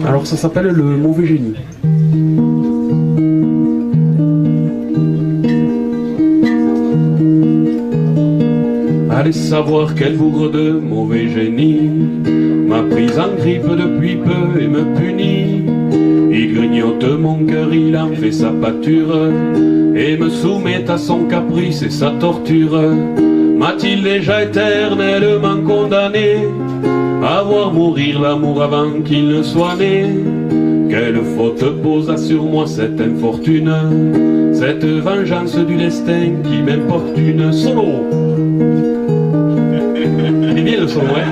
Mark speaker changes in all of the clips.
Speaker 1: Alors ça s'appelle Le Mauvais Génie. Allez savoir quel bougre de mauvais génie m'a prise en grippe depuis peu et me punit. Il grignote mon cœur, il en fait sa pâture et me soumet à son caprice et sa torture. M'a-t-il déjà éternellement condamné à voir mourir l'amour avant qu'il ne soit né? Quelle faute posa sur moi cette infortune, cette vengeance du destin qui m'importune. Solo. Il est bien le solo, hein?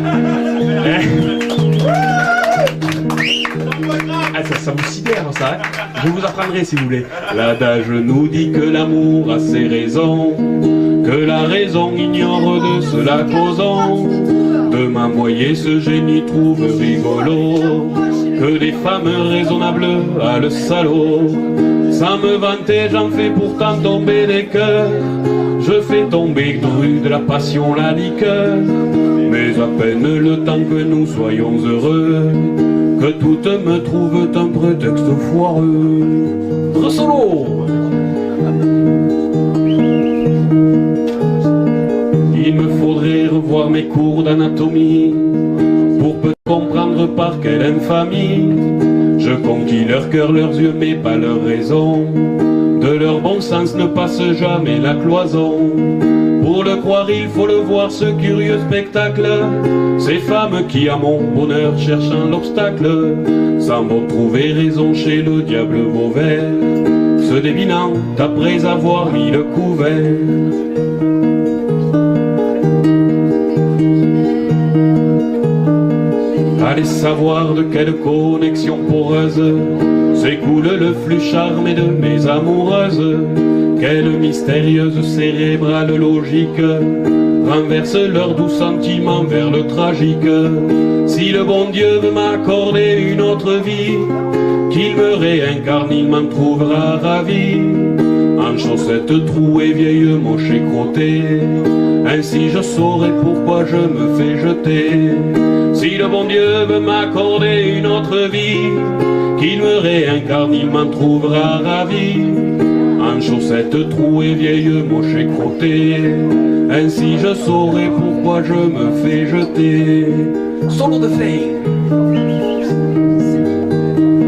Speaker 1: Ah, ça vous sidère, ça, hein? Je vous apprendrai si vous voulez. L'adage nous dit que l'amour a ses raisons, que la raison ignore de cela causant. De m'envoyer ce génie trouve rigolo que des femmes raisonnables a le salaud. Sans me vanter, j'en fais pourtant tomber des cœurs. Je fais tomber dru de la passion la liqueur. Mais à peine le temps que nous soyons heureux, que toutes me trouvent un prétexte foireux. Re-solo. Il me faudrait revoir mes cours d'anatomie pour peut comprendre par quelle infamie je conquis leur cœur, leurs yeux, mais pas leur raison. De leur bon sens ne passe jamais la cloison. Pour le croire, il faut le voir, ce curieux spectacle. Ces femmes qui, à mon bonheur, cherchant l'obstacle, s'en vont trouver raison chez le diable vauvert, se dévinant après avoir mis le couvert. Allez savoir de quelle connexion poreuse s'écoule le flux charmé de mes amoureuses. Quelle mystérieuse cérébrale logique renverse leurs doux sentiments vers le tragique. Si le bon Dieu veut m'accorder une autre vie, qu'il me réincarne, il m'en trouvera ravi. En chaussettes trouées, vieille moche et crottée, ainsi je saurai pourquoi je me fais jeter. Si le bon Dieu veut m'accorder une autre vie, qu'il me réincarne, il m'en trouvera ravi. En chaussettes trouées, vieille moche et crottée, ainsi je saurai pourquoi je me fais jeter. Solo de fame.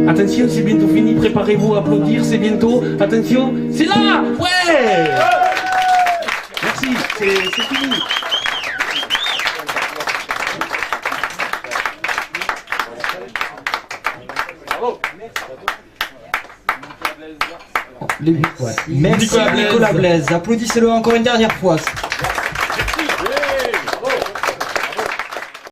Speaker 1: Attention, c'est bientôt fini, préparez-vous à applaudir, c'est bientôt. Attention, c'est là. Ouais. Merci, c'est fini. Bravo.
Speaker 2: Merci Nicolas Blaise. Applaudissez-le encore une dernière fois.